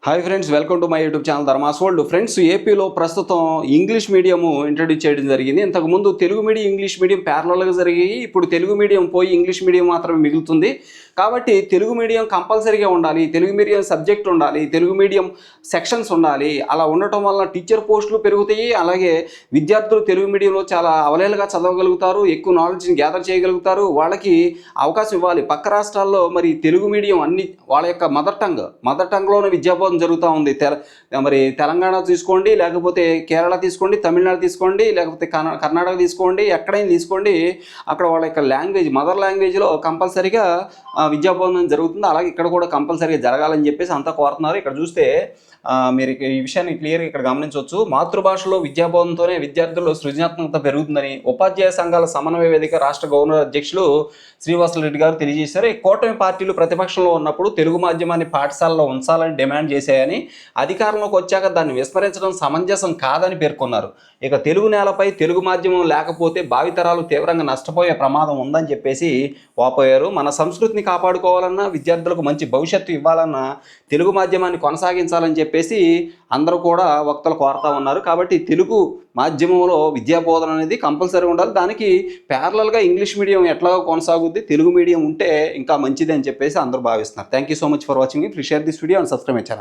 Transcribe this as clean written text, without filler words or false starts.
Hi friends, welcome to my YouTube channel Dharma's world. Friends, ఏపీలో ప్రస్తుతం English medium introduce చేయడం జరిగింది. ఇంతకుముందు తెలుగు మీడియం ఇంగ్లీష్ మీడియం ప్యారలల్గా జరిగాయి. ఇప్పుడు తెలుగు మీడియం పోయి ఇంగ్లీష్ మీడియం మాత్రమే మిగులుతుంది. కాబట్టి తెలుగు మీడియం కంపల్సరీగా ఉండాలి, తెలుగు మీడియం సబ్జెక్ట్ ఉండాలి, తెలుగు మీడియం సెక్షన్స్ ఉండాలి. అలా ఉండటం వల్ల టీచర్ పోస్టులు పెరుగుతాయి. అలాగే విద్యార్థులు తెలుగు మీడియంలో చాలా అవలేలుగా చదవగలుగుతారు, ఎక్కువ నాలెడ్జ్ని గ్యాదర్ చేయగలుగుతారు. వాళ్ళకి అవకాశం ఇవ్వాలి. పక్క రాష్ట్రాల్లో మరి తెలుగు మీడియం అన్ని వాళ్ళ యొక్క మదర్ టంగ్లోనే విద్యాబోధన జరుగుతూ ఉంది. మరి తెలంగాణ తీసుకోండి, లేకపోతే కేరళ తీసుకోండి, తమిళనాడు తీసుకోండి, లేకపోతే కర్ణాటక తీసుకోండి, ఎక్కడైనా తీసుకోండి, అక్కడ వాళ్ళ యొక్క లాంగ్వేజ్ మదర్ లాంగ్వేజ్లో కంపల్సరీగా విద్యాబోధన జరుగుతుంది. అలాగే ఇక్కడ కూడా కంపల్సరీగా జరగాలని చెప్పేసి అంతా కోరుతున్నారు. ఇక్కడ చూస్తే మీరు ఈ విషయాన్ని క్లియర్గా ఇక్కడ గమనించవచ్చు. మాతృభాషలో విద్యాబోధనతోనే విద్యార్థుల్లో సృజనాత్మకత పెరుగుతుందని ఉపాధ్యాయ సంఘాల సమన్వయ వేదిక రాష్ట్ర గవర్నర్ అధ్యక్షులు శ్రీనివాసరెడ్డి గారు తెలియజేశారు. ఈ కూటమి పార్టీలు ప్రతిపక్షంలో ఉన్నప్పుడు తెలుగు మాధ్యమాన్ని పాఠశాలలో ఉంచాలని డిమాండ్ చేశాయని, అధికారంలోకి వచ్చాక దాన్ని విస్మరించడం సమంజసం కాదని పేర్కొన్నారు. ఇక తెలుగు నేలపై తెలుగు మాధ్యమం లేకపోతే భావితరాలు తీవ్రంగా నష్టపోయే ప్రమాదం ఉందని చెప్పేసి వాపోయారు. మన సంస్కృతిని కాపాడుకోవాలన్నా, విద్యార్థులకు మంచి భవిష్యత్తు ఇవ్వాలన్నా తెలుగు మాధ్యమాన్ని కొనసాగించాలని చెప్పేసి అందరూ కూడా వక్తలు కోరుతా ఉన్నారు. కాబట్టి తెలుగు మాధ్యమంలో విద్యాబోధన అనేది కంపల్సరీ ఉండాలి. దానికి ప్యారలల్గా ఇంగ్లీష్ మీడియం ఎట్లాగో కొనసాగుద్ది, తెలుగు మీడియం ఉంటే ఇంకా మంచిది అని చెప్పేసి అందరూ భావిస్తున్నారు. Thank you so much for watching. Please share this video and subscribe my channel.